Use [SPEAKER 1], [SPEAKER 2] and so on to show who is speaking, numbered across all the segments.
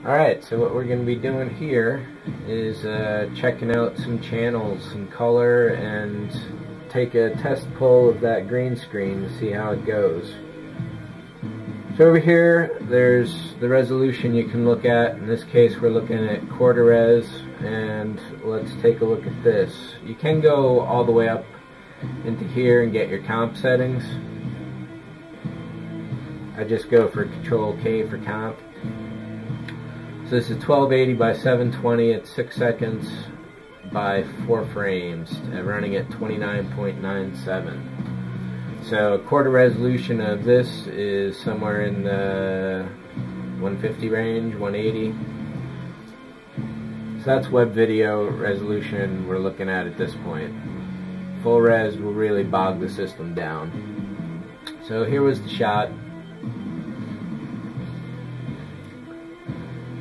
[SPEAKER 1] Alright, so what we're going to be doing here is checking out some channels, some color, and take a test pull of that green screen to see how it goes. So over here there's the resolution you can look at. In this case we're looking at quarter res, and let's take a look at this. You can go all the way up into here and get your comp settings. I just go for Control K for comp. So this is 1280 by 720 at 6 seconds by 4 frames, running at 29.97. So quarter resolution of this is somewhere in the 150 range, 180. So that's web video resolution we're looking at this point. Full res will really bog the system down. So here was the shot.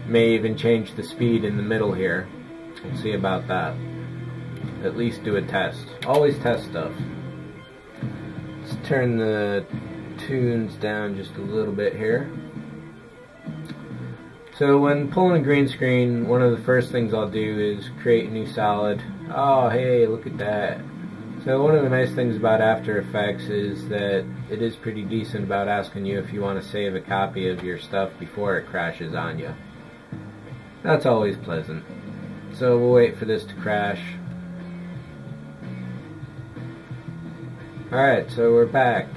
[SPEAKER 1] May even change the speed in the middle here. We'll see about that. At least do a test. Always test stuff. Let's turn the tunes down just a little bit here. So when pulling a green screen, one of the first things I'll do is create a new solid. Oh hey, look at that. So one of the nice things about After Effects is that it is pretty decent about asking you if you want to save a copy of your stuff before it crashes on you. That's always pleasant. So we'll wait for this to crash. Alright, so we're back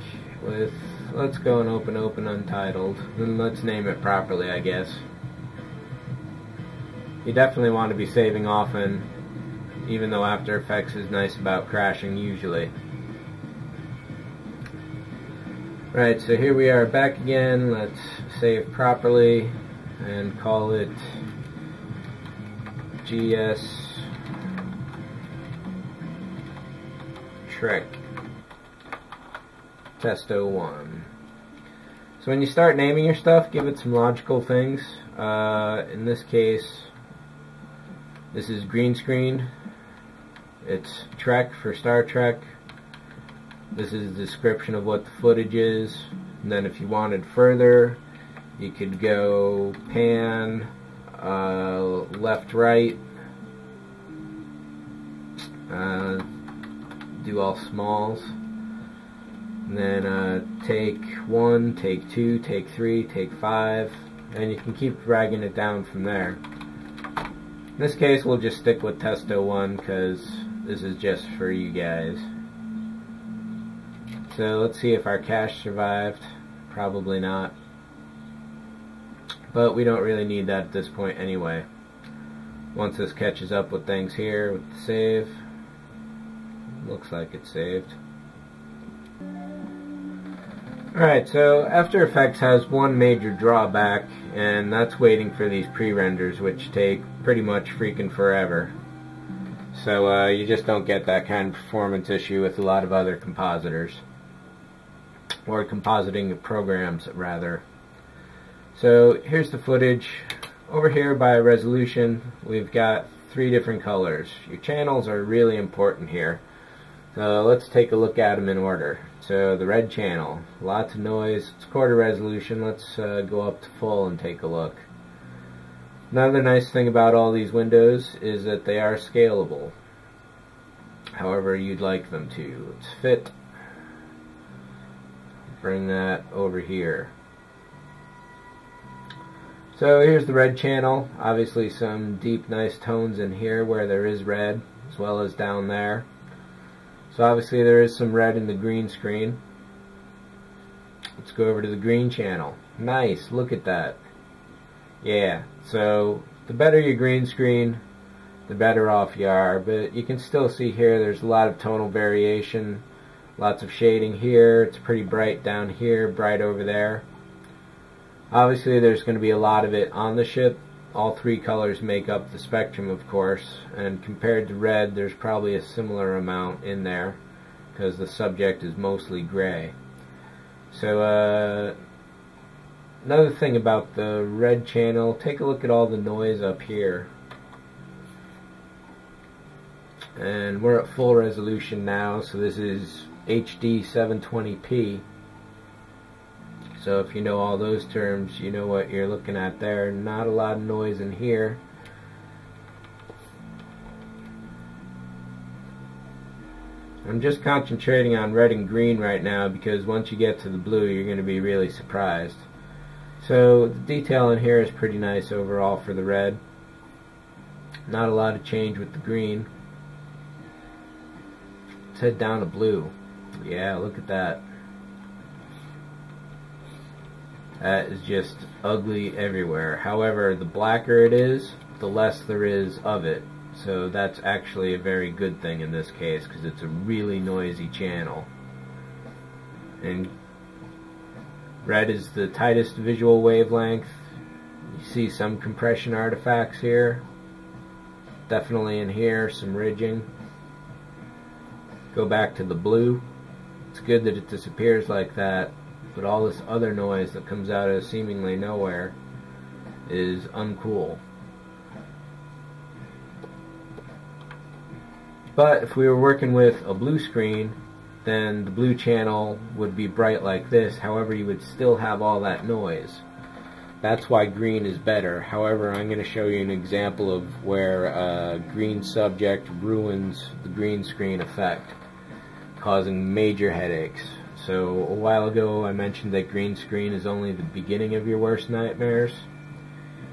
[SPEAKER 1] with, let's go and open Untitled, and let's name it properly, I guess. You definitely want to be saving often, even though After Effects is nice about crashing usually. Right, so here we are back again. Let's save properly and call it GS Trek Test 01. So when you start naming your stuff, give it some logical things. In this case, this is green screen. It's Trek for Star Trek. This is the description of what the footage is. And then if you wanted further, you could go pan, left, right, do all smalls, and then take 1, take 2, take 3, take 5, and you can keep dragging it down from there. In this case we'll just stick with Test 01 because this is just for you guys. So let's see if our cache survived. Probably not. But we don't really need that at this point anyway. Once this catches up with things here with the save, looks like it's saved. Alright, so After Effects has one major drawback, and that's waiting for these pre-renders, which take pretty much freaking forever. So you just don't get that kind of performance issue with a lot of other compositors. Or compositing programs, rather. So here's the footage. Over here by resolution, we've got 3 different colors. Your channels are really important here. So let's take a look at them in order. So the red channel, lots of noise, it's quarter resolution. Let's go up to full and take a look. Another nice thing about all these windows is that they are scalable, however you'd like them to. Let's fit. Bring that over here. So here's the red channel. Obviously some deep nice tones in here where there is red, as well as down there. So obviously there is some red in the green screen. Let's go over to the green channel. Nice, look at that. Yeah, so the better your green screen, the better off you are. But you can still see here there's a lot of tonal variation. Lots of shading here. It's pretty bright down here, bright over there. Obviously there's going to be a lot of it on the ship. All 3 colors make up the spectrum, of course, and compared to red there's probably a similar amount in there because the subject is mostly gray. So another thing about the red channel, take a look at all the noise up here. And we're at full resolution now, so this is HD 720p. So if you know all those terms, you know what you're looking at there. Not a lot of noise in here. I'm just concentrating on red and green right now because once you get to the blue, you're going to be really surprised. So the detail in here is pretty nice overall for the red. Not a lot of change with the green. Let's head down to blue. Yeah, look at that. That is just ugly everywhere. However, the blacker it is, the less there is of it. So that's actually a very good thing in this case because it's a really noisy channel. And red is the tightest visual wavelength. You see some compression artifacts here. Definitely in here, some ridging. Go back to the blue. It's good that it disappears like that, but all this other noise that comes out of seemingly nowhere is uncool. But if we were working with a blue screen, then the blue channel would be bright like this. However, you would still have all that noise. That's why green is better. However, I'm going to show you an example of where a green subject ruins the green screen effect, causing major headaches. So a while ago I mentioned that green screen is only the beginning of your worst nightmares.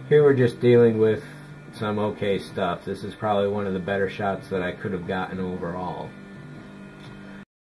[SPEAKER 1] Here we're just dealing with some okay stuff. This is probably one of the better shots that I could have gotten overall.